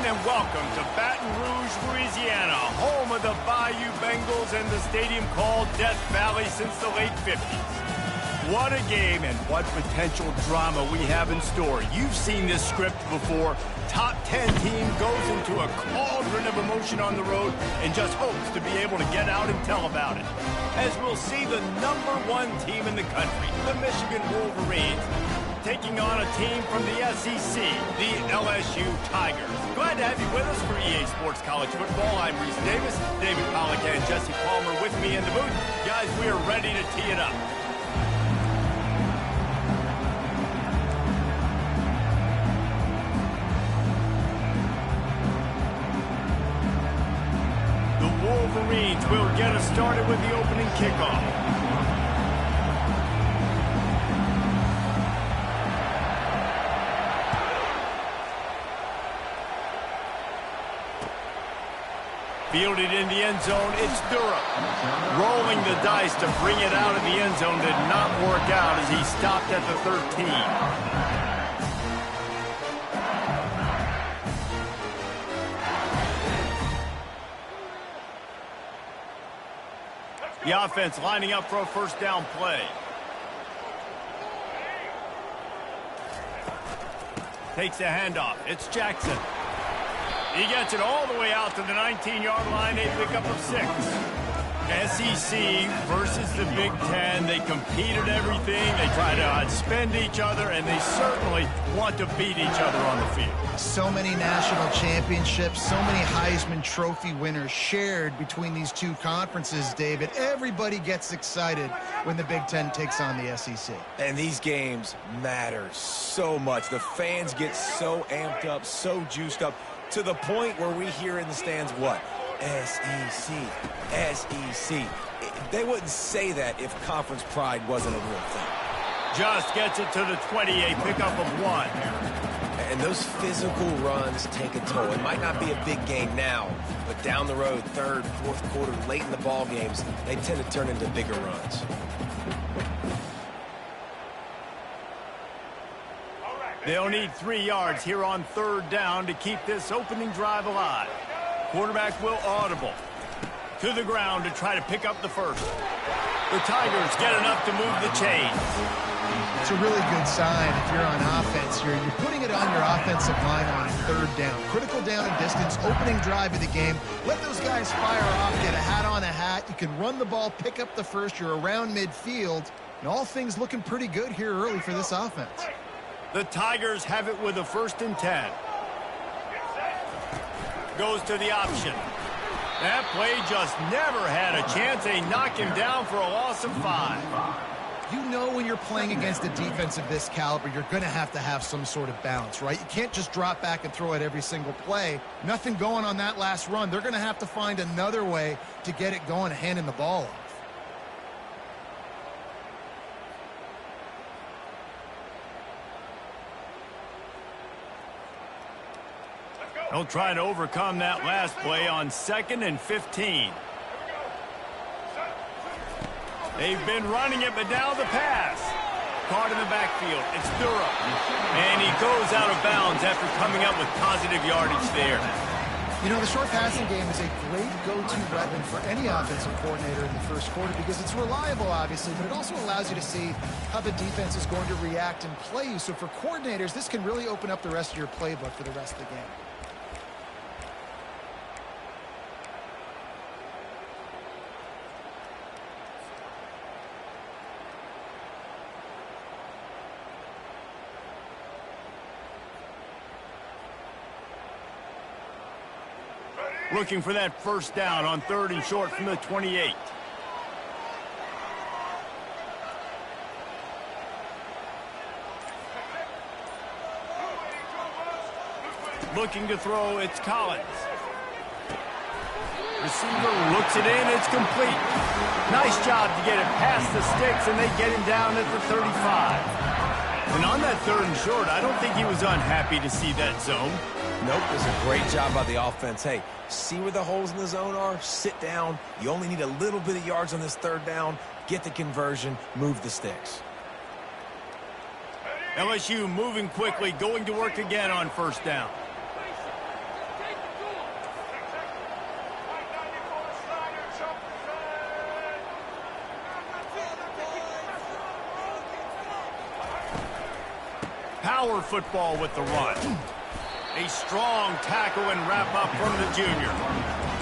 and welcome to Baton Rouge, Louisiana, home of the Bayou Bengals and the stadium called Death Valley since the late 50s. What a game and what potential drama we have in store. You've seen this script before. Top 10 team goes into a cauldron of emotion on the road and just hopes to be able to get out and tell about it. As we'll see the #1 team in the country, the Michigan Wolverines, taking on a team from the SEC, the LSU Tigers. Glad to have you with us for EA Sports College Football. I'm Reese Davis, David Pollack and Jesse Palmer with me in the booth. Guys, we are ready to tee it up. The Wolverines will get us started with the opening kickoff. Fielded in the end zone, it's Durham. Rolling the dice to bring it out of the end zone did not work out as he stopped at the 13. The offense lining up for a first down play. Takes the handoff. It's Jackson. He gets it all the way out to the 19-yard line, a pickup of 6. SEC versus the Big Ten. They compete at everything. They try to outspend each other, and they certainly want to beat each other on the field. So many national championships, so many Heisman Trophy winners shared between these two conferences, David. Everybody gets excited when the Big Ten takes on the SEC. And these games matter so much. The fans get so amped up, so juiced up, to the point where we hear in the stands what? SEC, SEC. They wouldn't say that if conference pride wasn't a real thing. Just gets it to the 20, a pickup of 1. And those physical runs take a toll. It might not be a big game now, but down the road, third, fourth quarter, late in the ball games, they tend to turn into bigger runs. They'll need 3 yards here on third down to keep this opening drive alive. Quarterback will audible. To the ground to try to pick up the first. The Tigers get enough to move the chains. It's a really good sign if you're on offense here. You're putting it on your offensive line on third down. Critical down and distance, opening drive of the game. Let those guys fire off, get a hat on a hat. You can run the ball, pick up the first. You're around midfield. And all things looking pretty good here early for this offense. The Tigers have it with a 1st and 10. Goes to the option. That play just never had a chance. They knock him down for a loss of 5. You know when you're playing against a defense of this caliber, you're going to have some sort of balance, right? You can't just drop back and throw it every single play. Nothing going on that last run. They're going to have to find another way to get it going, handing the ball off. They'll try to overcome that last play on 2nd and 15. They've been running it, but now the pass. Caught in the backfield. It's Durham. And he goes out of bounds after coming up with positive yardage there. You know, the short passing game is a great go-to weapon for any offensive coordinator in the first quarter because it's reliable, obviously, but it also allows you to see how the defense is going to react and play you. So for coordinators, this can really open up the rest of your playbook for the rest of the game. Looking for that first down on 3rd and short from the 28. Looking to throw, it's Collins. Receiver looks it in, it's complete. Nice job to get it past the sticks, and they get him down at the 35. And on that 3rd and short, I don't think he was unhappy to see that zone. Nope, it was a great job by the offense. Hey, see where the holes in the zone are? Sit down. You only need a little bit of yards on this 3rd down. Get the conversion. Move the sticks. LSU moving quickly, going to work again on 1st down. power football with the run. A strong tackle and wrap-up from the junior.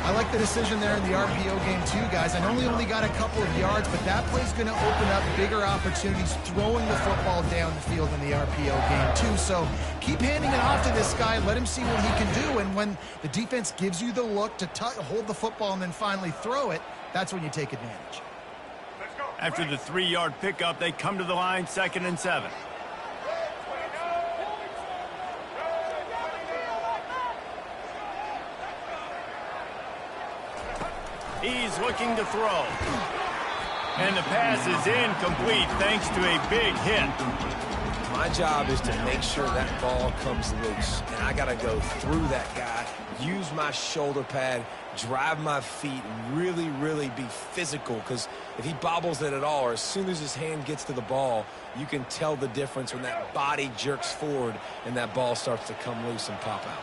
I like the decision there in the RPO game too, guys. I know he only got a couple of yards, but that play's going to open up bigger opportunities throwing the football down the field in the RPO game too. So keep handing it off to this guy. Let him see what he can do. And when the defense gives you the look to hold the football and then finally throw it, that's when you take advantage. After the 3-yard pickup, they come to the line, 2nd and 7. He's looking to throw. And the pass is incomplete thanks to a big hit. My job is to make sure that ball comes loose. And I got to go through that guy, use my shoulder pad, drive my feet, and really, really be physical. Because if he bobbles it at all, or as soon as his hand gets to the ball, you can tell the difference when that body jerks forward and that ball starts to come loose and pop out.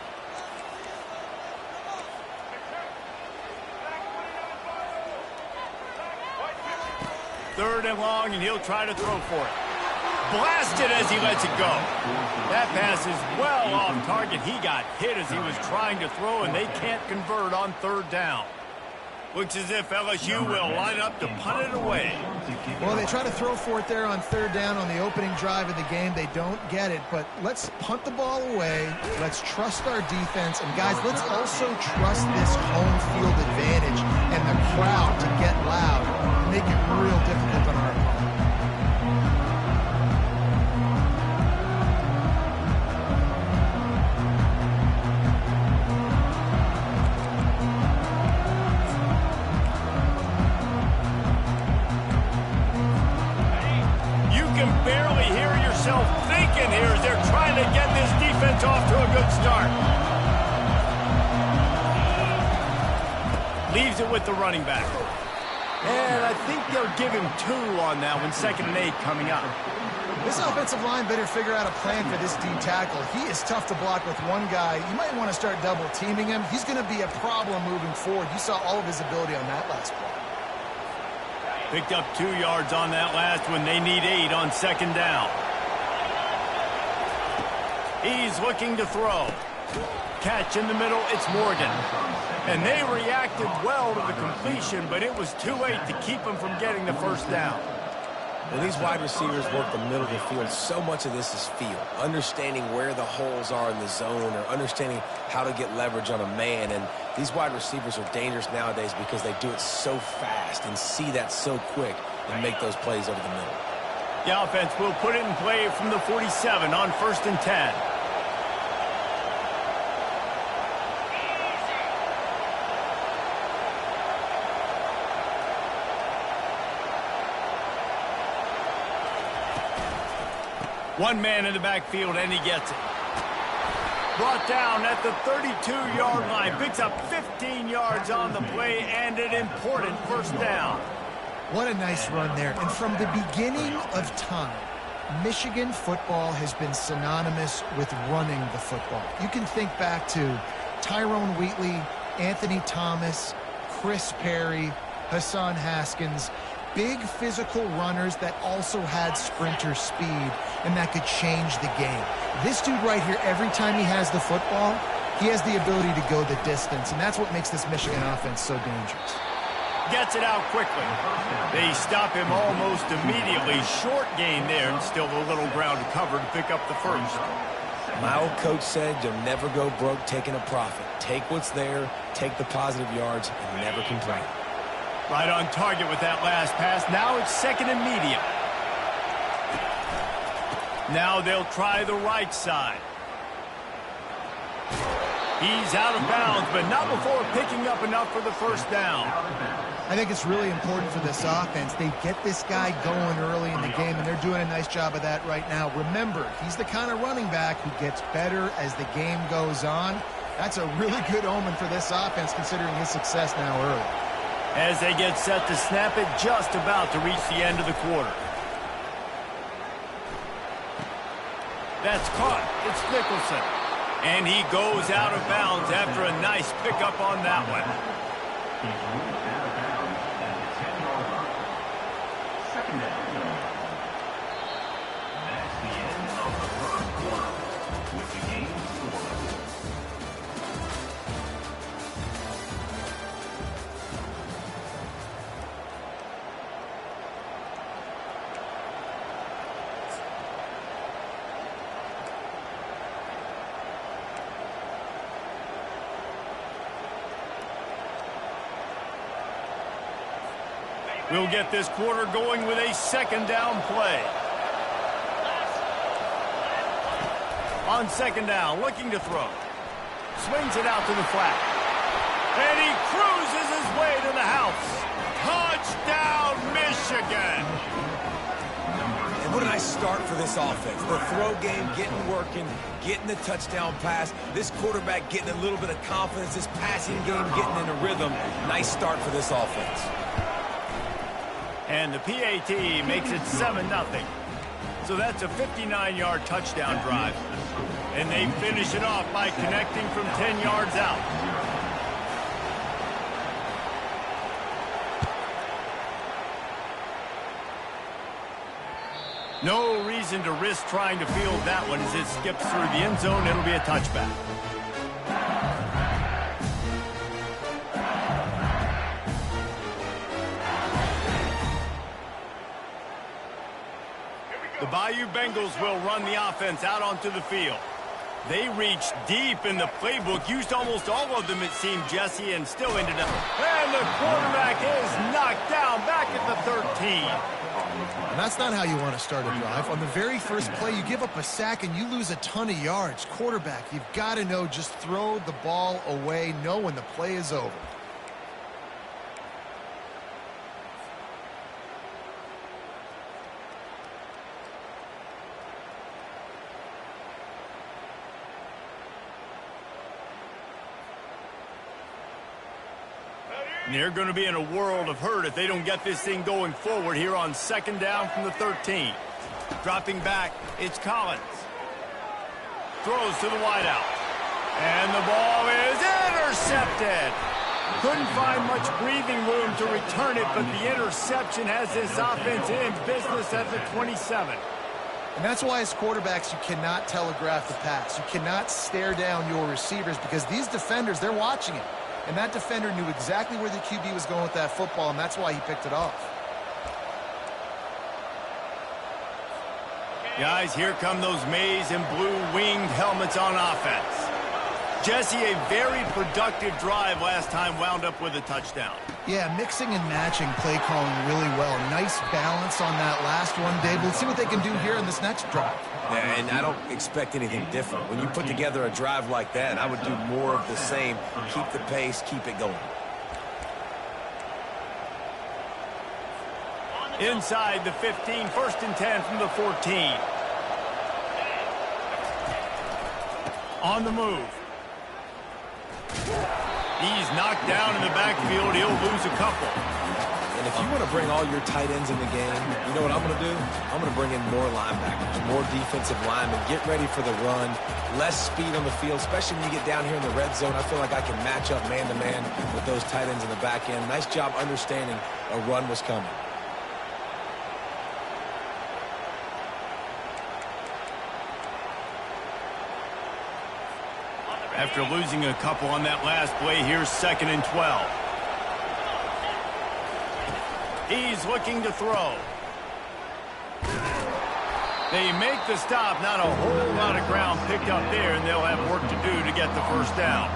Third and long, and he'll try to throw for it. Blasted as he lets it go. That pass is well off target. He got hit as he was trying to throw, and they can't convert on 3rd down. Looks as if LSU will line up to punt it away. Well, they try to throw for it there on 3rd down on the opening drive of the game. They don't get it, but let's punt the ball away. Let's trust our defense. And, guys, let's also trust this home field advantage and the crowd to get loud and make it real difficult on our opponent. Barely hear yourself thinking here as they're trying to get this defense off to a good start. Leaves it with the running back. And I think they'll give him 2 on that one. 2nd and 8 coming up. This offensive line better figure out a plan for this D tackle. He is tough to block with one guy. You might want to start double teaming him. He's going to be a problem moving forward. You saw all of his ability on that last play. Picked up 2 yards on that last one. They need 8 on 2nd down. He's looking to throw. Catch in the middle, it's Morgan. And they reacted well to the completion, but it was too late to keep him from getting the 1st down. When these wide receivers work the middle of the field, so much of this is feel. Understanding where the holes are in the zone or understanding how to get leverage on a man. And these wide receivers are dangerous nowadays because they do it so fast and see that so quick and make those plays over the middle. The offense will put it in play from the 47 on 1st and 10. One man in the backfield, and he gets it. Brought down at the 32-yard line. Picks up 15 yards on the play and an important 1st down. What a nice run there. And from the beginning of time, Michigan football has been synonymous with running the football. You can think back to Tyrone Wheatley, Anthony Thomas, Chris Perry, Hassan Haskins. Big physical runners that also had sprinter speed and that could change the game. This dude right here, every time he has the football, he has the ability to go the distance, and that's what makes this Michigan offense so dangerous. Gets it out quickly. They stop him almost immediately. Short gain there, and still a little ground to cover to pick up the 1st. My old coach said you'll never go broke taking a profit. Take what's there, take the positive yards, and never complain. Right on target with that last pass. Now it's 2nd and medium. Now they'll try the right side. He's out of bounds, but not before picking up enough for the 1st down. I think it's really important for this offense. They get this guy going early in the game, and they're doing a nice job of that right now. Remember, he's the kind of running back who gets better as the game goes on. That's a really good omen for this offense, considering his success now early. As they get set to snap it, just about to reach the end of the quarter. That's caught. It's Nicholson. And he goes out of bounds after a nice pickup on that one. We'll get this quarter going with a second down play. On second down, looking to throw. Swings it out to the flat. And he cruises his way to the house. Touchdown, Michigan! And what a nice start for this offense. The throw game getting working, getting the touchdown pass. This quarterback getting a little bit of confidence. This passing game getting in a rhythm. Nice start for this offense. And the PAT makes it 7-0. So that's a 59-yard touchdown drive. And they finish it off by connecting from 10 yards out. No reason to risk trying to field that one as it skips through the end zone. It'll be a touchback. The Bayou Bengals will run the offense out onto the field. They reached deep in the playbook, used almost all of them, it seemed, Jesse, and still ended up. And the quarterback is knocked down back at the 13. And that's not how you want to start a drive. On the very first play, you give up a sack and you lose a ton of yards. Quarterback, you've got to know, just throw the ball away, know when the play is over. And they're going to be in a world of hurt if they don't get this thing going forward here on second down from the 13. Dropping back, it's Collins. Throws to the wideout. And the ball is intercepted. Couldn't find much breathing room to return it, but the interception has this offense in business at the 27. And that's why as quarterbacks, you cannot telegraph the pass. You cannot stare down your receivers because these defenders, they're watching it. And that defender knew exactly where the QB was going with that football, and that's why he picked it off. Guys, here come those maize and blue winged helmets on offense. Jesse, a very productive drive last time wound up with a touchdown. Yeah, mixing and matching play calling really well. Nice balance on that last one, Dave. Let's see what they can do here in this next drive. Yeah, and I don't expect anything different. When you put together a drive like that, I would do more of the same. Keep the pace, keep it going. Inside the 15, 1st and 10 from the 14. On the move. He's knocked down in the backfield. He'll lose a couple. And if you want to bring all your tight ends in the game, you know what I'm going to do? I'm going to bring in more linebackers, more defensive linemen, get ready for the run, less speed on the field, especially when you get down here in the red zone. I feel like I can match up man-to-man with those tight ends in the back end. Nice job understanding a run was coming. After losing a couple on that last play, here's 2nd and 12. He's looking to throw. They make the stop. Not a whole lot of ground picked up there, and they'll have work to do to get the first down.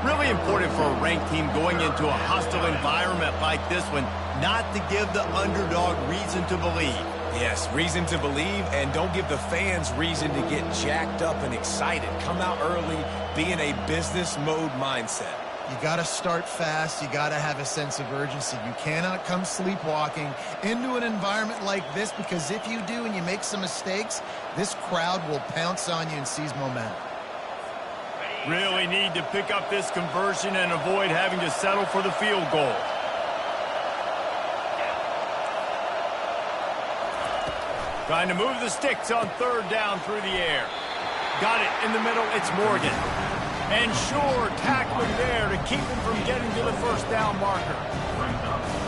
Really important for a ranked team going into a hostile environment like this one, not to give the underdog reason to believe. Yes, reason to believe, and don't give the fans reason to get jacked up and excited. Come out early, be in a business mode mindset. You got to start fast. You got to have a sense of urgency. You cannot come sleepwalking into an environment like this, because if you do and you make some mistakes, this crowd will pounce on you and seize momentum. Really need to pick up this conversion and avoid having to settle for the field goal. Trying to move the sticks on 3rd down through the air. Got it in the middle. It's Morgan. And sure, tackling there to keep him from getting to the first down marker.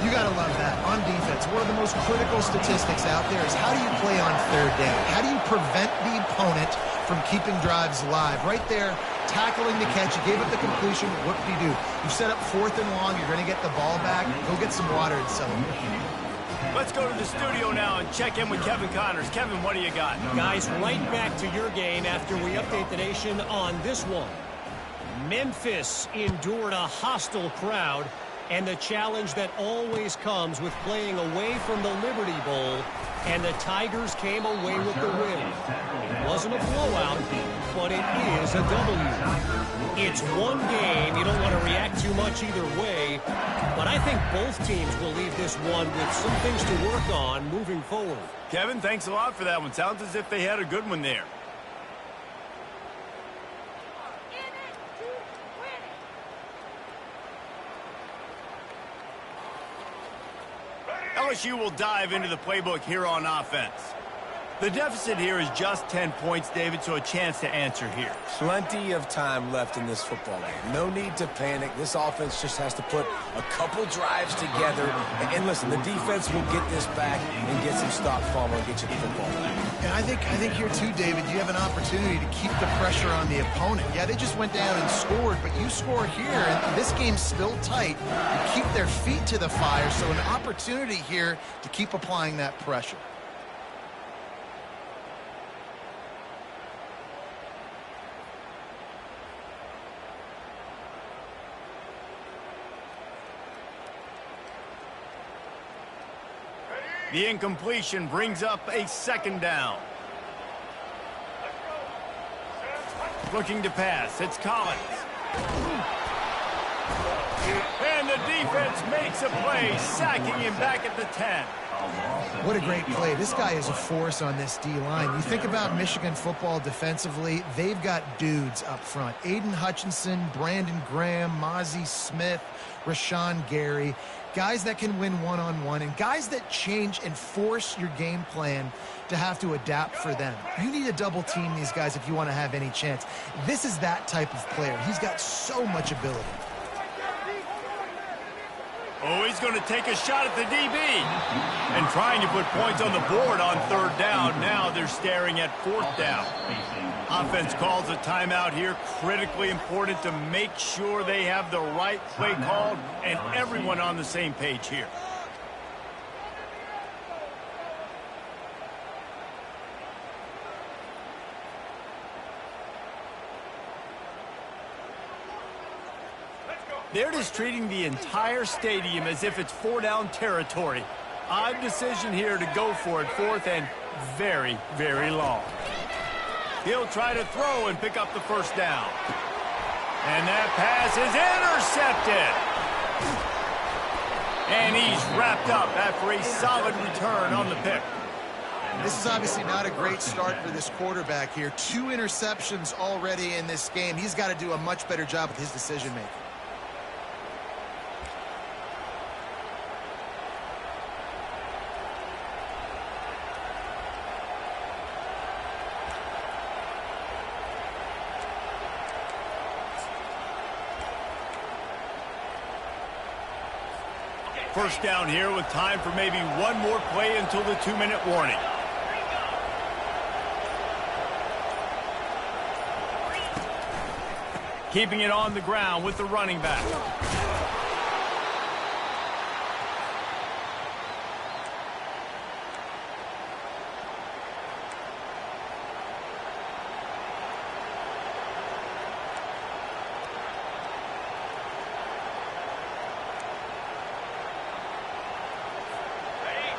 You got to love that. On defense, one of the most critical statistics out there is how do you play on 3rd down? How do you prevent the opponent from keeping drives alive? Right there, tackling the catch. You gave up the completion. What do? You set up 4th and long. You're going to get the ball back. Go get some water and celebrate. Let's go to the studio now and check in with Kevin Connors. Kevin, what do you got? Guys, right back to your game after we update the nation on this one. Memphis endured a hostile crowd and the challenge that always comes with playing away from the Liberty Bowl, and the Tigers came away with the win. It wasn't a blowout, but it is a W. It's one game. You don't want to react too much either way, but I think both teams will leave this one with some things to work on moving forward. Kevin, thanks a lot for that one. Sounds as if they had a good one there. LSU will dive into the playbook here on offense. The deficit here is just 10 points, David, so a chance to answer here. Plenty of time left in this football game. No need to panic. This offense just has to put a couple drives together. And listen, the defense will get this back and get some stop fumble and get you the football back. And I think here too, David, you have an opportunity to keep the pressure on the opponent. Yeah, they just went down and scored, but you score here, and this game's still tight. You keep their feet to the fire, so an opportunity here to keep applying that pressure. The incompletion brings up a second down. Looking to pass. It's Collins. And the defense makes a play, sacking him back at the 10. What a great play. This guy is a force on this D-line. You think about Michigan football defensively, they've got dudes up front. Aiden Hutchinson, Brandon Graham, Mozzie Smith, Rashawn Gary. Guys that can win one-on-one and guys that change and force your game plan to have to adapt for them. You need to double team these guys if you want to have any chance. This is that type of player. He's got so much ability. Oh, he's going to take a shot at the DB. And trying to put points on the board on third down. Now they're staring at fourth down. Offense calls a timeout here. Critically important to make sure they have the right play called and everyone on the same page here. They're just treating the entire stadium as if it's four-down territory. Odd decision here to go for it, fourth and very, very long. He'll try to throw and pick up the first down. And that pass is intercepted. And he's wrapped up after a solid return on the pick. This is obviously not a great start for this quarterback here. 2 interceptions already in this game. He's got to do a much better job with his decision-making. First down here with time for maybe one more play until the 2-minute warning. Keeping it on the ground with the running back.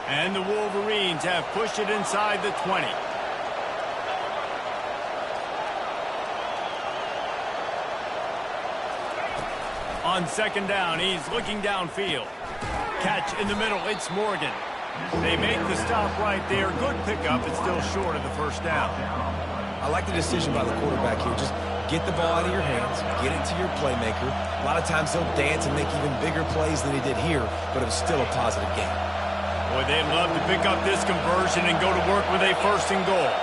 And the Wolverines have pushed it inside the 20. On second down, he's looking downfield. Catch in the middle, it's Morgan. They make the stop right there. Good pickup, it's still short of the first down. I like the decision by the quarterback here. Just get the ball out of your hands, get it to your playmaker. A lot of times he'll dance and make even bigger plays than he did here, but it was still a positive game. Boy, they'd love to pick up this conversion and go to work with a first and goal.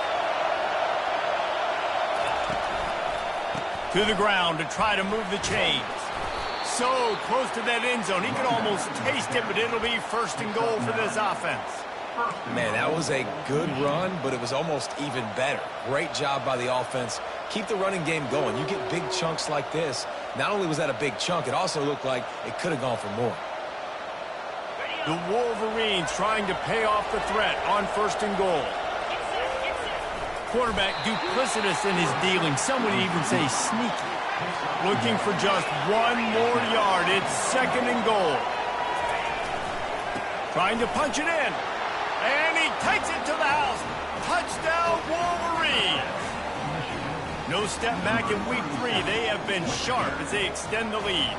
To the ground to try to move the chains. So close to that end zone. He could almost taste it, but it'll be first and goal for this offense. Man, that was a good run, but it was almost even better. Great job by the offense. Keep the running game going. You get big chunks like this. Not only was that a big chunk, it also looked like it could have gone for more. The Wolverines trying to pay off the threat on first and goal. Quarterback duplicitous in his dealing. Some would even say sneaky. Looking for just one more yard. It's 2nd and goal. Trying to punch it in. And he takes it to the house. Touchdown, Wolverines. No step back in week 3. They have been sharp as they extend the lead.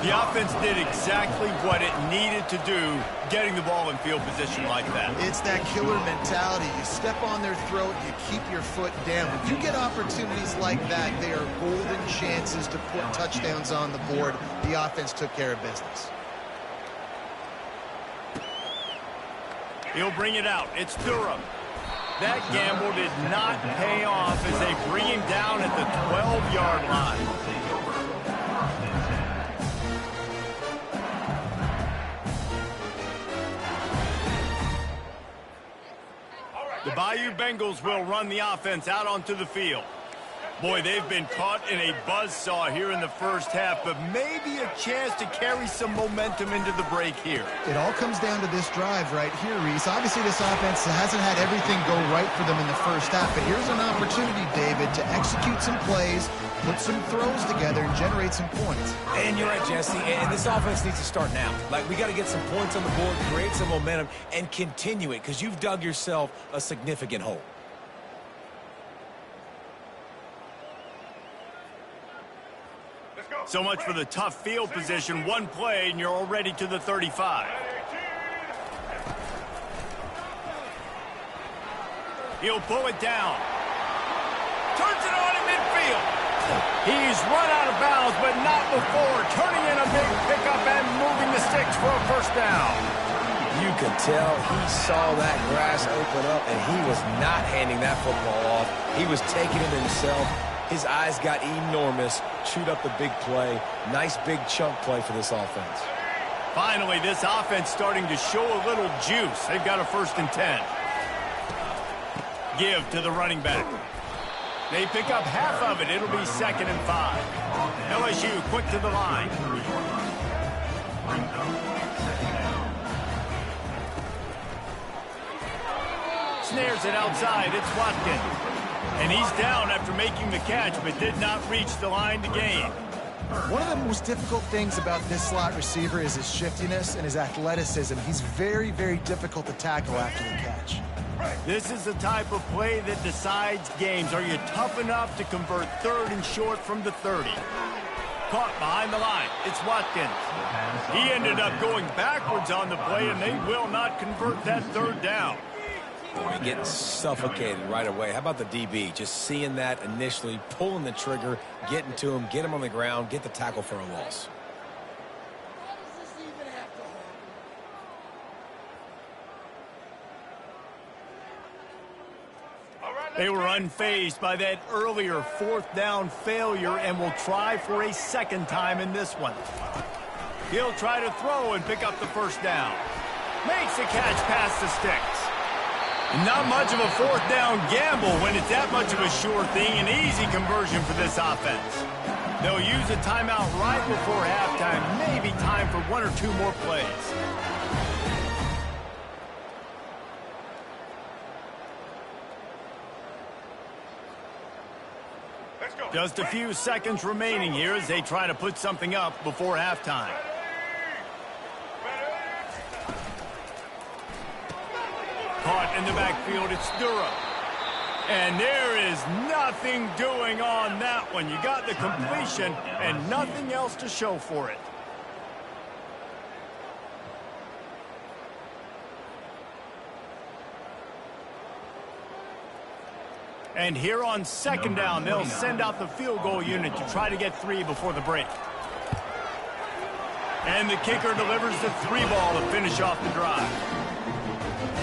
The offense did exactly what it needed to do, getting the ball in field position like that. It's that killer mentality. You step on their throat, you keep your foot down. When you get opportunities like that, they are golden chances to put touchdowns on the board. The offense took care of business. He'll bring it out. It's Durham. That gamble did not pay off as they bring him down at the 12-yard line. The Bayou Bengals will run the offense out onto the field. Boy, they've been caught in a buzzsaw here in the first half, but maybe a chance to carry some momentum into the break here. It all comes down to this drive right here, Reese. Obviously, this offense hasn't had everything go right for them in the first half, but here's an opportunity, David, to execute some plays, put some throws together, and generate some points. And you're right, Jesse, and this offense needs to start now. Like, we got to get some points on the board, create some momentum, and continue it, because you've dug yourself a significant hole. So much for the tough field position. One play, and you're already to the 35. He'll pull it down. Turns it on in midfield. He's run out of bounds, but not before turning in a big pickup and moving the sticks for a first down. You could tell he saw that grass open up, and he was not handing that football off. He was taking it himself. His eyes got enormous, chewed up the big play. Nice big chunk play for this offense. Finally, this offense starting to show a little juice. They've got a 1st and 10. Give to the running back. They pick up half of it. It'll be 2nd and 5. LSU quick to the line. Snares it outside. It's Watkins. And he's down after making the catch, but did not reach the line to gain. One of the most difficult things about this slot receiver is his shiftiness and his athleticism. He's very, very difficult to tackle after the catch. This is the type of play that decides games. Are you tough enough to convert 3rd and short from the 30? Caught behind the line. It's Watkins. He ended up going backwards on the play, and they will not convert that 3rd down. Boy, getting suffocated right away. How about the DB? Just seeing that initially, pulling the trigger, getting to him, get him on the ground, get the tackle for a loss. They were unfazed by that earlier 4th down failure and will try for a 2nd time in this one. He'll try to throw and pick up the 1st down. Makes the catch past the sticks. Not much of a 4th down gamble when it's that much of a sure thing. An easy conversion for this offense. They'll use a timeout right before halftime. Maybe time for 1 or 2 more plays. Just a few seconds remaining here as they try to put something up before halftime. Caught in the backfield, it's Durham. And there is nothing doing on that one. You got the completion and nothing else to show for it. And here on 2nd down, they'll send out the field goal unit to try to get 3 before the break. And the kicker delivers the 3 ball to finish off the drive.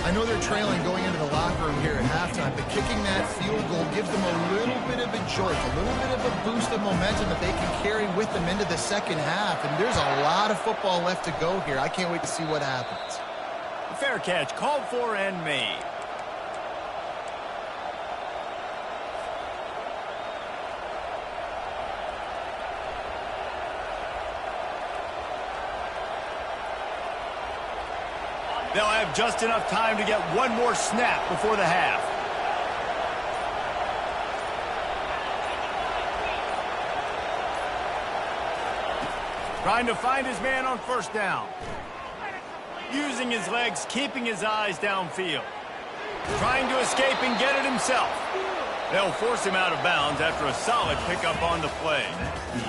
I know they're trailing going into the locker room here at halftime, but kicking that field goal gives them a little bit of a jolt, a little bit of a boost of momentum that they can carry with them into the 2nd half. And there's a lot of football left to go here. I can't wait to see what happens. A fair catch called for and made. They'll have just enough time to get 1 more snap before the half. Trying to find his man on first down. Using his legs, keeping his eyes downfield. Trying to escape and get it himself. They'll force him out of bounds after a solid pickup on the play.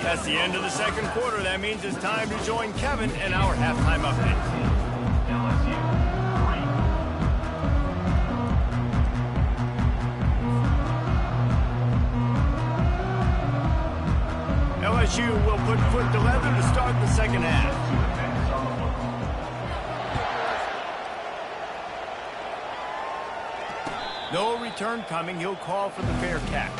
That's the end of the second quarter. That means it's time to join Kevin in our halftime update. LSU will put foot to leather to start the second half. No return coming. He'll call for the fair catch.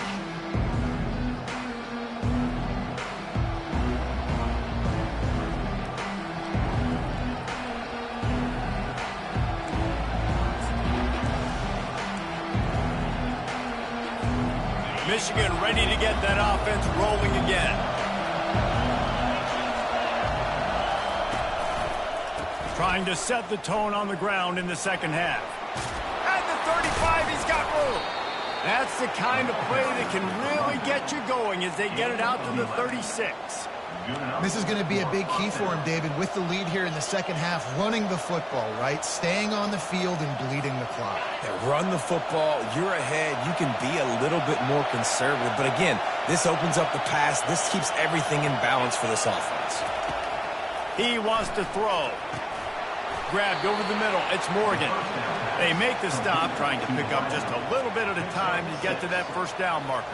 Michigan ready to get that offense rolling again. Trying to set the tone on the ground in the second half. At the 35, he's got room. That's the kind of play that can really get you going as they get it out to the 36. This is going to be a big key for him, David, with the lead here in the second half, running the football, right? Staying on the field and bleeding the clock. Yeah, run the football. You're ahead. You can be a little bit more conservative. But again, this opens up the pass. This keeps everything in balance for this offense. He wants to throw. Grabbed over the middle. It's Morgan. They make the stop, trying to pick up just a little bit at a time to get to that first down marker.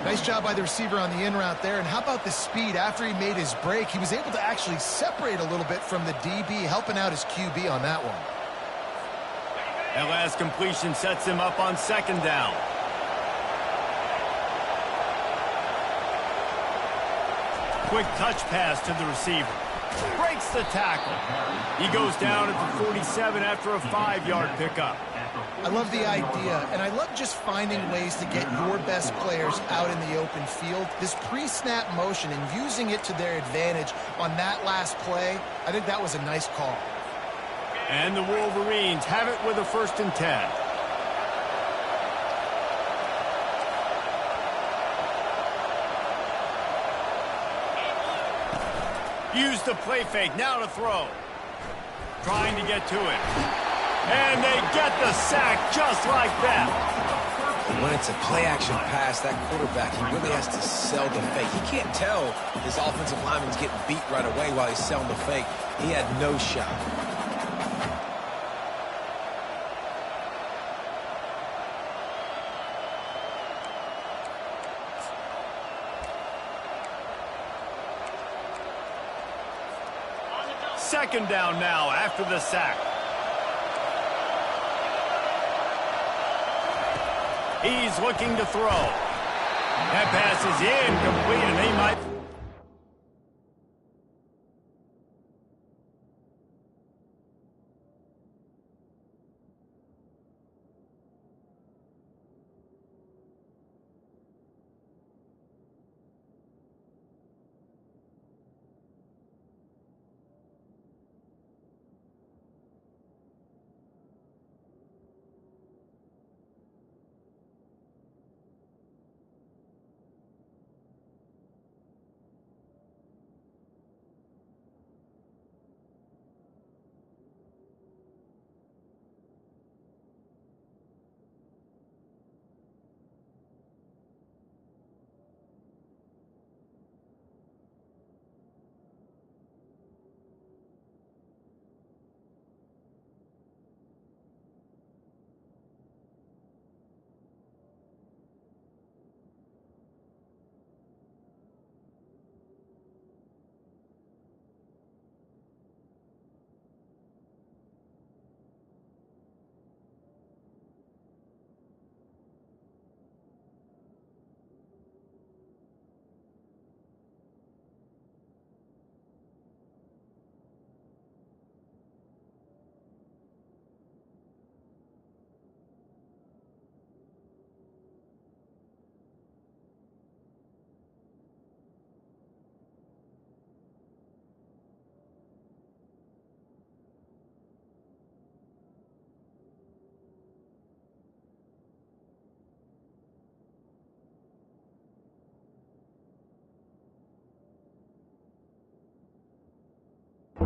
Nice job by the receiver on the in route there. And how about the speed? After he made his break, he was able to actually separate a little bit from the DB, helping out his QB on that one. That last completion sets him up on second down. Quick touch pass to the receiver. Breaks the tackle. He goes down at the 47 after a 5-yard pickup. I love the idea, and I love just finding ways to get your best players out in the open field. This pre-snap motion and using it to their advantage on that last play, I think that was a nice call. And the Wolverines have it with a 1st and 10. Use the play fake, now to throw. Trying to get to it. And they get the sack just like that. When it's a play-action pass, that quarterback, he really has to sell the fake. He can't tell his offensive lineman's getting beat right away while he's selling the fake. He had no shot. Second down now after the sack. He's looking to throw. That pass is incomplete, and they might...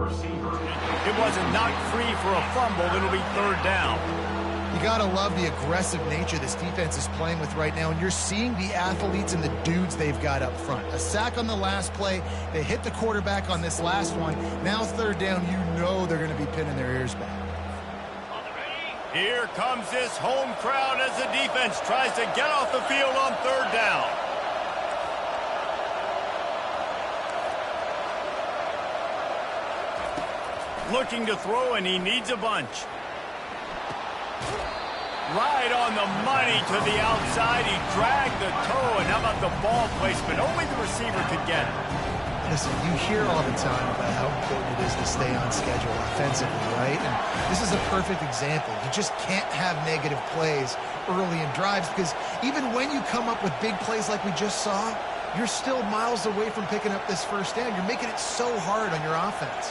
It wasn't knocked free for a fumble. It'll be third down. You got to love the aggressive nature this defense is playing with right now, and you're seeing the athletes and the dudes they've got up front. A sack on the last play. They hit the quarterback on this last one. Now third down, you know they're going to be pinning their ears back. Here comes this home crowd as the defense tries to get off the field on third down. Looking to throw, and he needs a bunch. Right on the money to the outside. He dragged the toe, and how about the ball placement? Only the receiver could get it. Listen, you hear all the time about how important it is to stay on schedule offensively, right? And this is a perfect example. You just can't have negative plays early in drives because even when you come up with big plays like we just saw, you're still miles away from picking up this first down. You're making it so hard on your offense.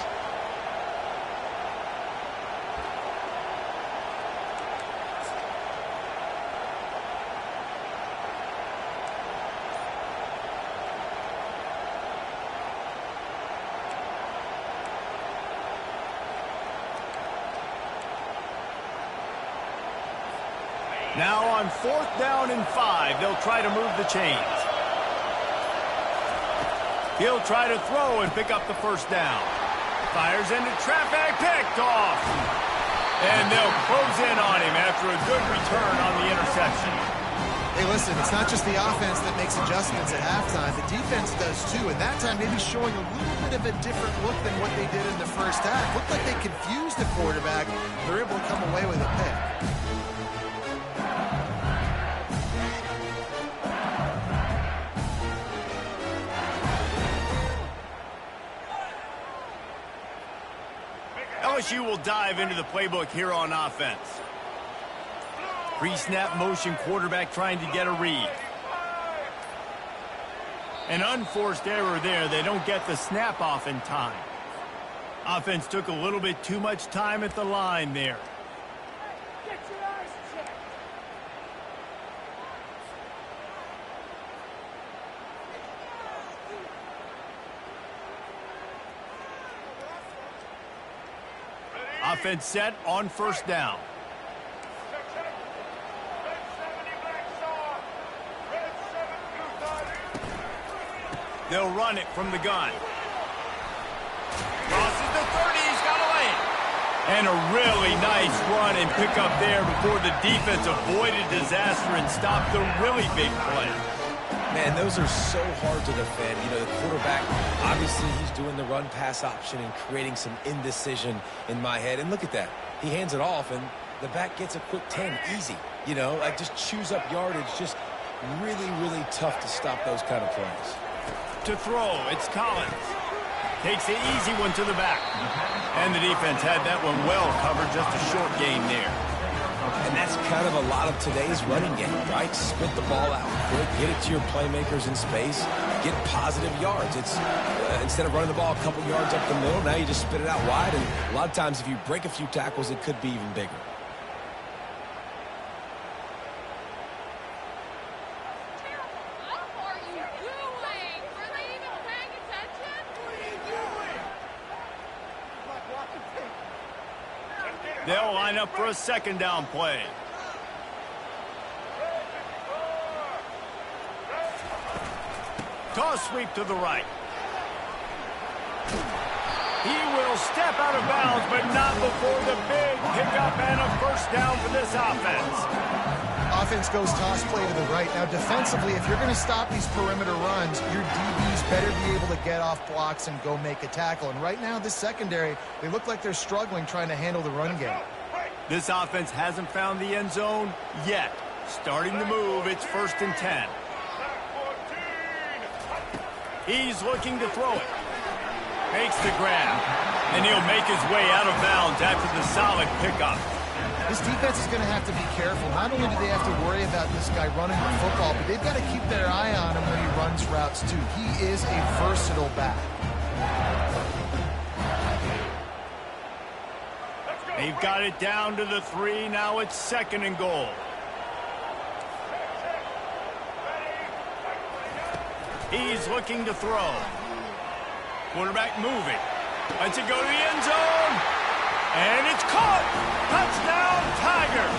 Now on fourth down and 5, they'll try to move the chains. He'll try to throw and pick up the first down. Fires into traffic, picked off. And they'll close in on him after a good return on the interception. Hey, listen, it's not just the offense that makes adjustments at halftime. The defense does too, and that time maybe showing a little bit of a different look than what they did in the first half. Looked like they confused the quarterback. They're able to come away with a pick. LSU will dive into the playbook here on offense. Pre-snap motion quarterback trying to get a read. An unforced error there. They don't get the snap off in time. Offense took a little bit too much time at the line there. Get your eyes checked. Offense set on first down. They'll run it from the gun. Crosses the 30, he's got away. And a really nice run and pick up there before the defense avoided disaster and stopped the really big play. Man, those are so hard to defend. You know, the quarterback, obviously he's doing the run-pass option and creating some indecision in my head. And look at that. He hands it off, and the back gets a quick 10. Easy. You know, like just chews up yardage. Just really, really tough to stop those kind of plays. To throw, it's Collins. Takes the easy one to the back. And the defense had that one well covered, just a short gain there. And that's kind of a lot of today's running game, right? Spit the ball out quick, get it to your playmakers in space, get positive yards. It's instead of running the ball a couple yards up the middle, now you just spit it out wide. And a lot of times if you break a few tackles, it could be even bigger. They'll line up for a second down play. Toss sweep to the right. He will step out of bounds, but not before the big pickup and a first down for this offense. Offense goes toss play to the right. Now, defensively, if you're going to stop these perimeter runs, your DBs better be able to get off blocks and go make a tackle. And right now, this secondary, they look like they're struggling trying to handle the run game. This offense hasn't found the end zone yet. Starting to move, it's 1st and 10. He's looking to throw it. Makes the grab. And he'll make his way out of bounds after the solid pickup. This defense is going to have to be careful. Not only do they have to worry about this guy running the football, but they've got to keep their eye on him when he runs routes too. He is a versatile back. They've got it down to the 3. Now it's 2nd and goal. He's looking to throw. Quarterback moving. Lets it go to the end zone. And it's caught. Touchdown, Tiger.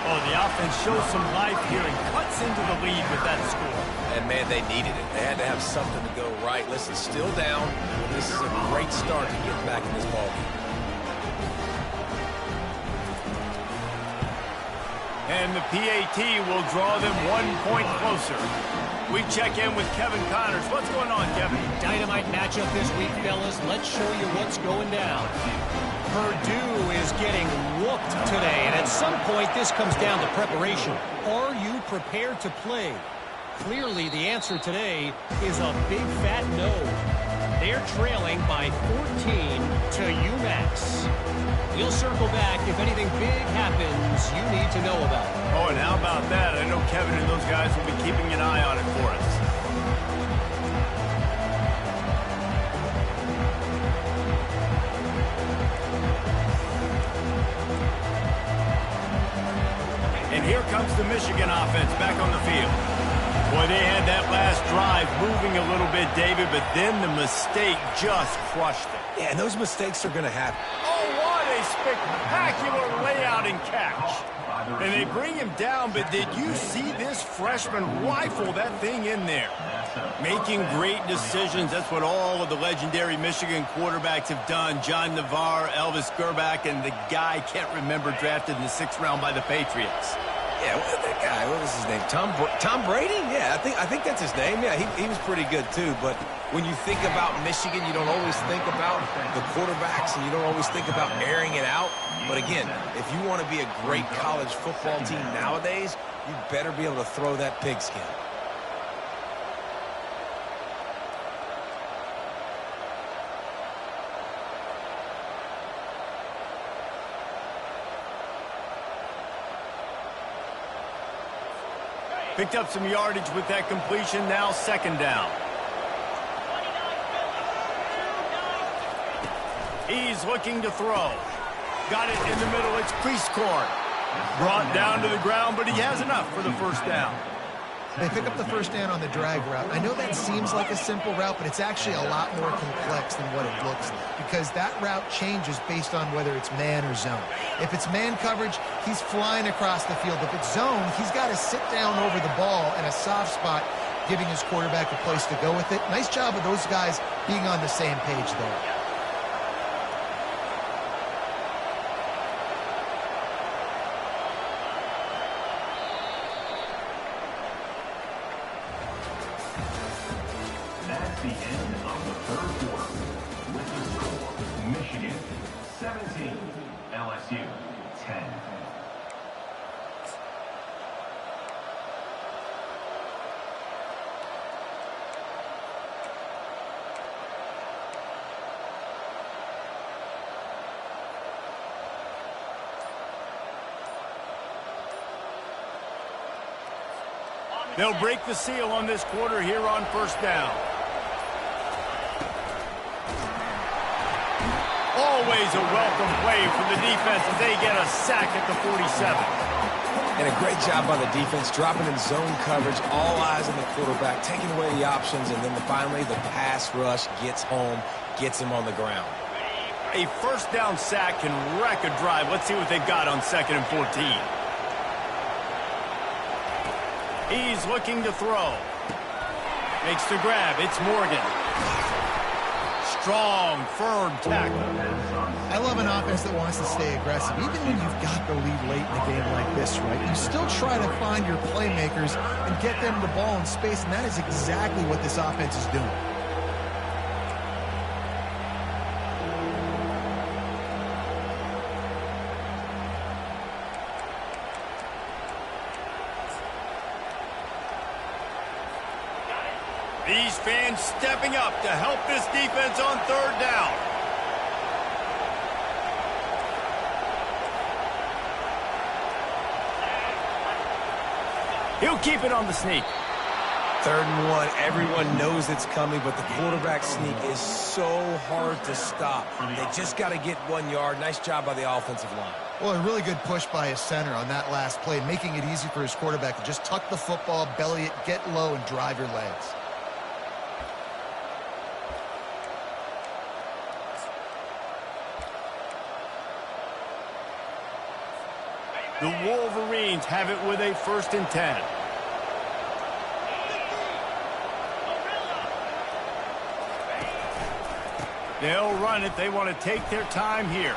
Oh, the offense shows some life here and cuts into the lead with that score. And, man, they needed it. They had to have something to go right. Listen, still down. This is a great start to get back in this ballgame. And the PAT will draw them 1 point closer. We check in with Kevin Connors. What's going on, Kevin? Dynamite matchup this week, fellas. Let's show you what's going down. Purdue is getting whooped today, and at some point this comes down to preparation. Are you prepared to play? Clearly the answer today is a big fat no. They're trailing by 14 to UMass. We'll circle back if anything big happens you need to know about. Oh, and how about that? I know Kevin and those guys will be keeping an eye on it for us. And here comes the Michigan offense back on the field. Boy, they had that last drive moving a little bit, David, but then the mistake just crushed it. Yeah, and those mistakes are going to happen. Oh, what a spectacular layout and catch. And they bring him down, but did you see this freshman rifle that thing in there? Making great decisions. That's what all of the legendary Michigan quarterbacks have done. John Navarre, Elvis Gerbach, and the guy can't remember drafted in the 6th round by the Patriots. Yeah, that guy, what was his name? Tom Brady? Yeah, I think that's his name. Yeah, he was pretty good too. But when you think about Michigan, you don't always think about the quarterbacks, and you don't always think about airing it out. But again, if you want to be a great college football team nowadays, you better be able to throw that pigskin. Picked up some yardage with that completion. Now 2nd down. He's looking to throw. Got it in the middle. It's Priestcorn. Brought down to the ground, but he has enough for the 1st down. They pick up the 1st down on the drag route. I know that seems like a simple route, but it's actually a lot more complex than what it looks like, because that route changes based on whether it's man or zone. If it's man coverage, he's flying across the field. If it's zone, he's got to sit down over the ball in a soft spot, giving his quarterback a place to go with it. Nice job of those guys being on the same page there. That's the end of the 3rd quarter. With the score, Michigan 17, LSU 10. They'll break the seal on this quarter here on 1st down. Always a welcome play from the defense as they get a sack at the 47. And a great job by the defense, dropping in zone coverage, all eyes on the quarterback, taking away the options, and then finally the pass rush gets home, gets him on the ground. A 1st down sack can wreck a drive. Let's see what they've got on 2nd and 14. He's looking to throw. Makes the grab. It's Morgan. Strong, firm tackle. I love an offense that wants to stay aggressive. Even when you've got the lead late in a game like this, right? You still try to find your playmakers and get them the ball in space, and that is exactly what this offense is doing. These fans stepping up to help this defense on 3rd down. He'll keep it on the sneak. 3rd and 1. Everyone knows it's coming, but the quarterback sneak is so hard to stop. They just got to get 1 yard. Nice job by the offensive line. Well, a really good push by his center on that last play, making it easy for his quarterback to just tuck the football, belly it, get low, and drive your legs. The Wolverines have it with a 1st and 10. They'll run it. They want to take their time here.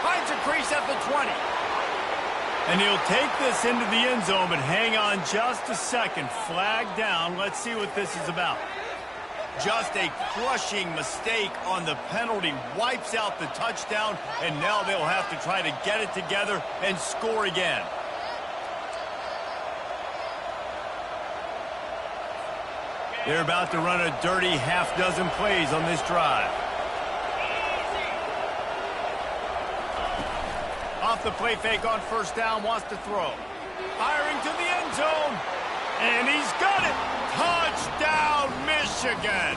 Finds a crease at the 20. And he'll take this into the end zone, but hang on just a second. Flag down. Let's see what this is about. Just a crushing mistake on the penalty. Wipes out the touchdown, and now they'll have to try to get it together and score again. They're about to run a dirty half-dozen plays on this drive. Off the play fake on 1st down, wants to throw. Firing to the end zone. And he's got it. Touchdown, Michigan.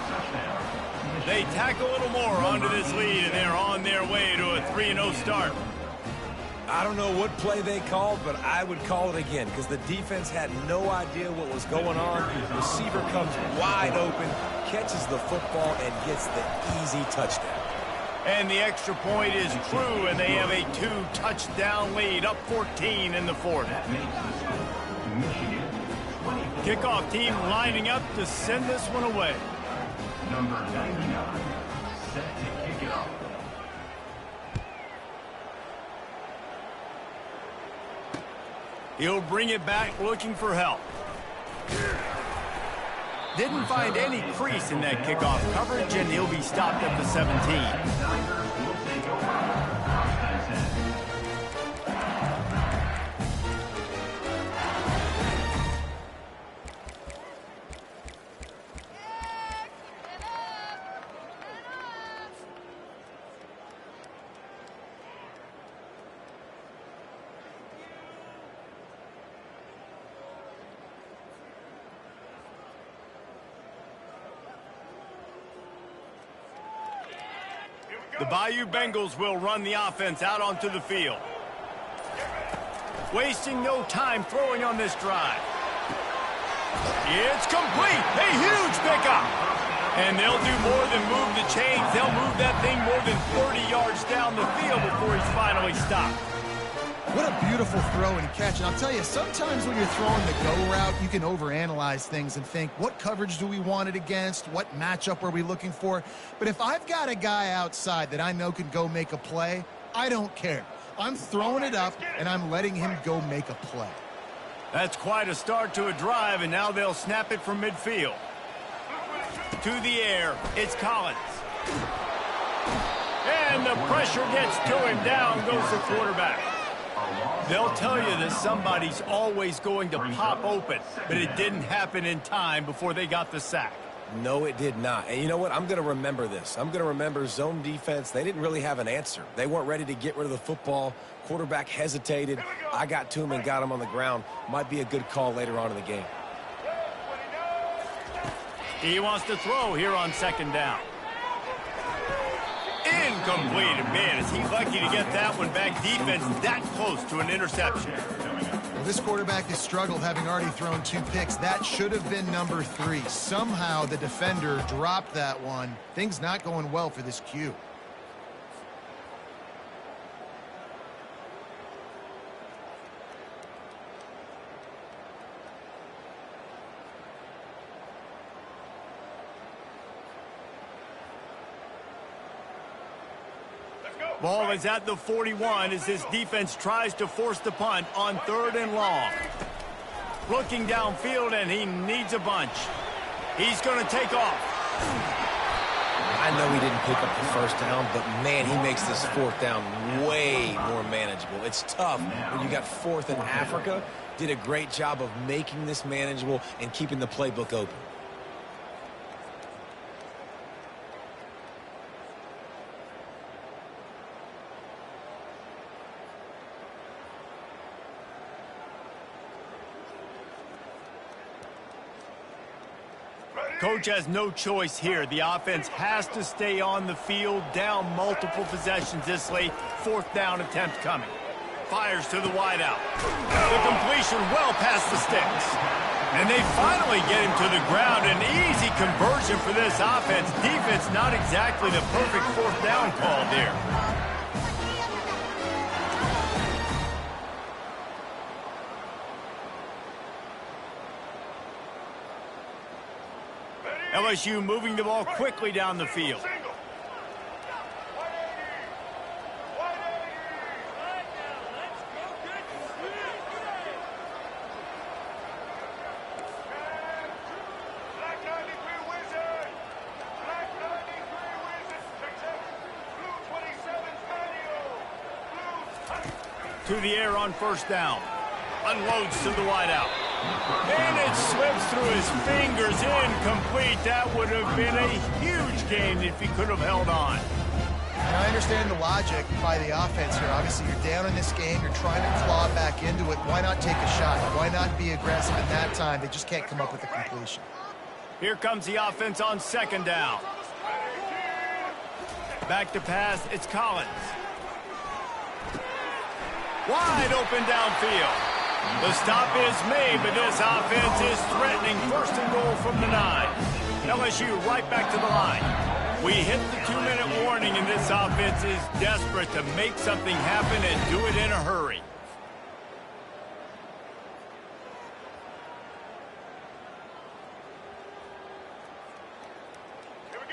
They tack a little more onto this lead, and they're on their way to a 3-0 start. I don't know what play they called, but I would call it again because the defense had no idea what was going on. Receiver comes wide open, catches the football, and gets the easy touchdown. And the extra point is true, and they have a 2-touchdown lead, up 14 in the 4th. Kickoff team lining up to send this one away. Number 99, set to kick it off. He'll bring it back looking for help. Didn't find any crease in that kickoff coverage, and he'll be stopped at the 17. The Bayou Bengals will run the offense out onto the field. Wasting no time throwing on this drive. It's complete. A huge pickup. And they'll do more than move the chains. They'll move that thing more than 30 yards down the field before he's finally stopped. What a beautiful throw and catch. And I'll tell you, sometimes when you're throwing the go route, you can overanalyze things and think, what coverage do we want it against? What matchup are we looking for? But if I've got a guy outside that I know can go make a play, I don't care. I'm throwing it up, and I'm letting him go make a play. That's quite a start to a drive, and now they'll snap it from midfield. To the air, it's Collins. And the pressure gets to him. Down goes the quarterback. They'll tell you that somebody's always going to pop open, but it didn't happen in time before they got the sack. No, it did not. And you know what? I'm going to remember this. I'm going to remember zone defense. They didn't really have an answer. They weren't ready to get rid of the football. Quarterback hesitated. I got to him and got him on the ground. Might be a good call later on in the game. He wants to throw here on 2nd down. Incomplete. Man, is he lucky to get that one back. Defense that close to an interception. Well, this quarterback has struggled, having already thrown 2 picks. That should have been number 3. Somehow the defender dropped that one. Things not going well for this Q. Ball is at the 41 as this defense tries to force the punt on 3rd and long. Looking downfield, and he needs a bunch. He's going to take off. I know he didn't pick up the 1st down, but, man, he makes this 4th down way more manageable. It's tough when you got 4th in Africa. Did a great job of making this manageable and keeping the playbook open. Coach has no choice here. The offense has to stay on the field, down multiple possessions this late. 4th down attempt coming. Fires to the wideout. The completion well past the sticks. And they finally get him to the ground. An easy conversion for this offense. Defense not exactly the perfect 4th down call there. LSU moving the ball quickly down the field. To the air on first down. Unloads to the wideout. And it slips through his fingers, incomplete. That would have been a huge gain if he could have held on. And I understand the logic by the offense here. Obviously, you're down in this game. You're trying to claw back into it. Why not take a shot? Why not be aggressive in that time? They just can't come up with a completion. Here comes the offense on second down. Back to pass, it's Collins. Wide open downfield. The stop is made, but this offense is threatening first and goal from the 9. LSU right back to the line. We hit the 2-minute warning, and this offense is desperate to make something happen and do it in a hurry.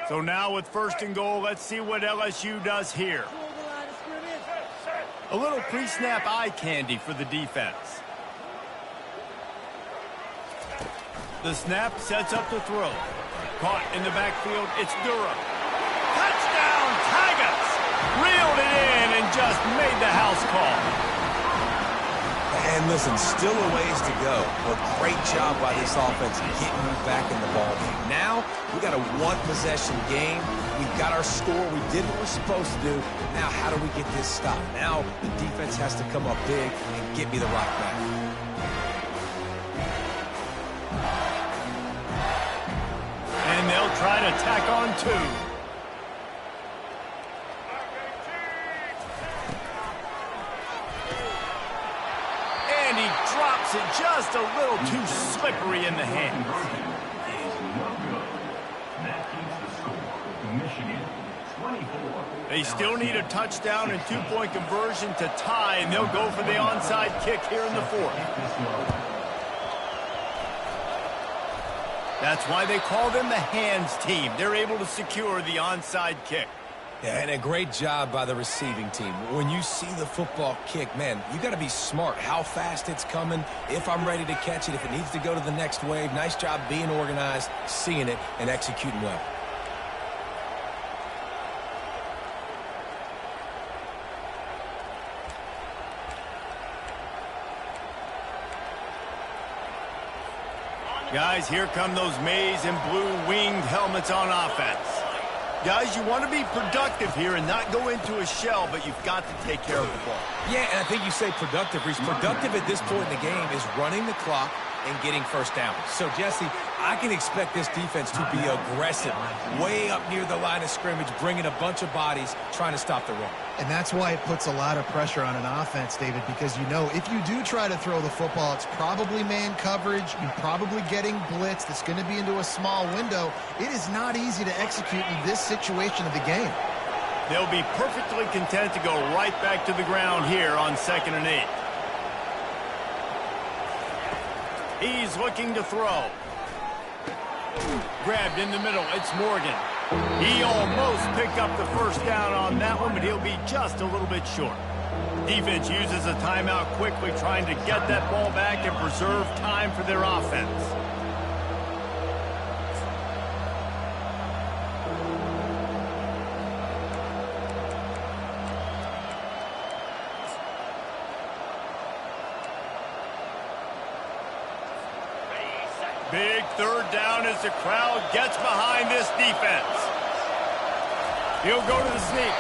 So now with first and goal, let's see what LSU does here. A little pre-snap eye candy for the defense. The snap sets up the throw. Caught in the backfield, it's Durham. Touchdown, Tigers! Reeled it in and just made the house call. And listen, still a ways to go, but great job by this offense getting you back in the ball game. Now, we got a one-possession game. We got our score. We did what we're supposed to do. Now, how do we get this stopped? Now, the defense has to come up big and get me the rock back. And they'll try to tack on 2. And he drops it just a little too slippery in the hands. They still need a touchdown and 2-point conversion to tie, and they'll go for the onside kick here in the 4th. That's why they call them the hands team. They're able to secure the onside kick. Yeah, and a great job by the receiving team. When you see the football kick, man, you got to be smart how fast it's coming, if I'm ready to catch it, if it needs to go to the next wave. Nice job being organized, seeing it, and executing well. Guys, here come those maize and blue winged helmets on offense. Guys, you want to be productive here and not go into a shell, but you've got to take care of the ball. Yeah, and I think you say productive, Reese. Productive at this point in the game is running the clock and getting first down. So, Jesse, I can expect this defense to be aggressive, way up near the line of scrimmage, bringing a bunch of bodies, trying to stop the run. And that's why it puts a lot of pressure on an offense, David, because you know if you do try to throw the football, it's probably man coverage. You're probably getting blitzed. It's going to be into a small window. It is not easy to execute in this situation of the game. They'll be perfectly content to go right back to the ground here on 2nd and 8. He's looking to throw. Grabbed in the middle, it's Morgan. He almost picked up the first down on that one, but he'll be just a little bit short. Defense uses a timeout quickly, trying to get that ball back and preserve time for their offense. Big 3rd down as the crowd gets behind this defense. He'll go to the sneak.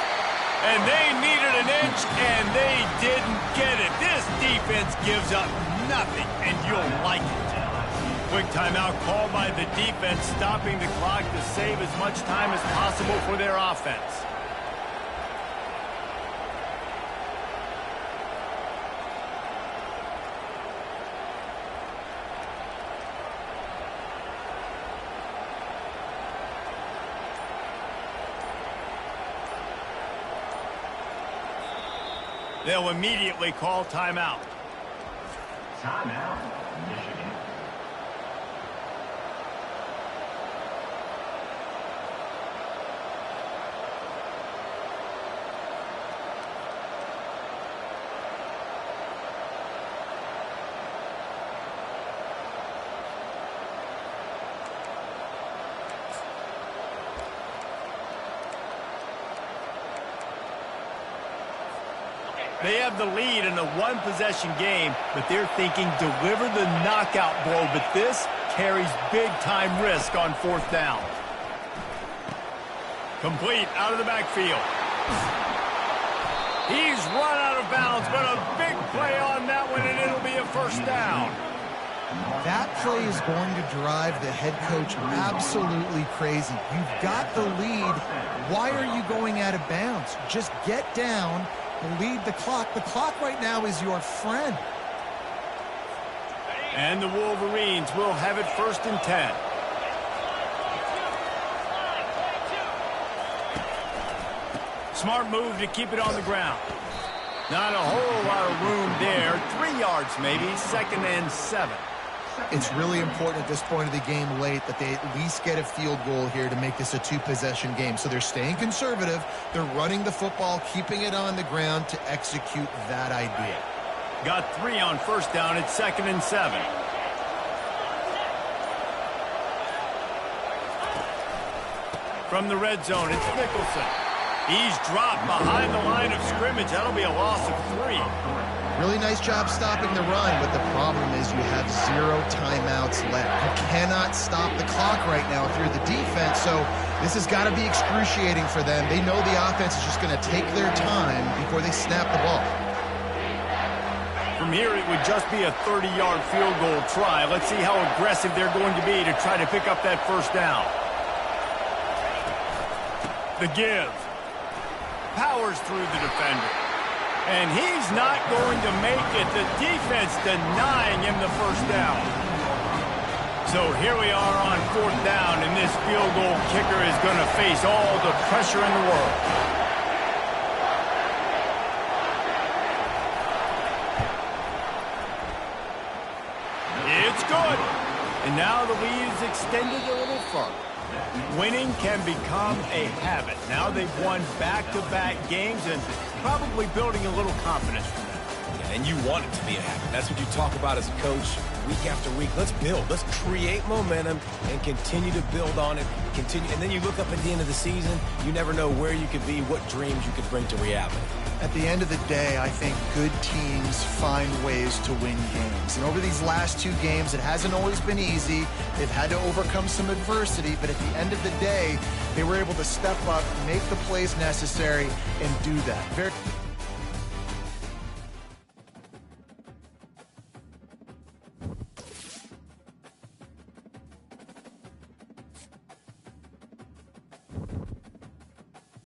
And they needed an inch, and they didn't get it. This defense gives up nothing, and you'll like it. Quick timeout called by the defense, stopping the clock to save as much time as possible for their offense. They'll immediately call timeout. Timeout, Michigan. They have the lead in a one-possession game, but they're thinking deliver the knockout blow, but this carries big-time risk on fourth down. Complete out of the backfield. He's run out of bounds, but a big play on that one, and it'll be a first down. That play is going to drive the head coach absolutely crazy. You've got the lead. Why are you going out of bounds? Just get down, lead the clock. The clock right now is your friend. And the Wolverines will have it 1st and 10. Smart move to keep it on the ground. Not a whole lot of room there. 3 yards maybe, 2nd and 7. It's really important at this point of the game late that they at least get a field goal here to make this a 2-possession game. So they're staying conservative. They're running the football, keeping it on the ground to execute that idea. Got 3 on 1st down. It's 2nd and 7. From the red zone, it's Nicholson. He's dropped behind the line of scrimmage. That'll be a loss of 3. Really nice job stopping the run, but the problem is you have 0 timeouts left. You cannot stop the clock right now if you're the defense, so this has got to be excruciating for them. They know the offense is just going to take their time before they snap the ball. From here, it would just be a 30-yard field goal try. Let's see how aggressive they're going to be to try to pick up that first down. The give. Powers through the defender. And he's not going to make it. The defense denying him the first down. So here we are on 4th down, and this field goal kicker is going to face all the pressure in the world. It's good. And now the lead is extended a little further. Winning can become a habit. Now they've won back-to-back games and probably building a little confidence from them. Yeah, and you want it to be a habit. That's what you talk about as a coach week after week. Let's build. Let's create momentum and continue to build on it. And then you look up at the end of the season, you never know where you could be, what dreams you could bring to reality. At the end of the day, I think good teams find ways to win games. And over these last 2 games, it hasn't always been easy. They've had to overcome some adversity, but at the end of the day, they were able to step up, make the plays necessary, and do that.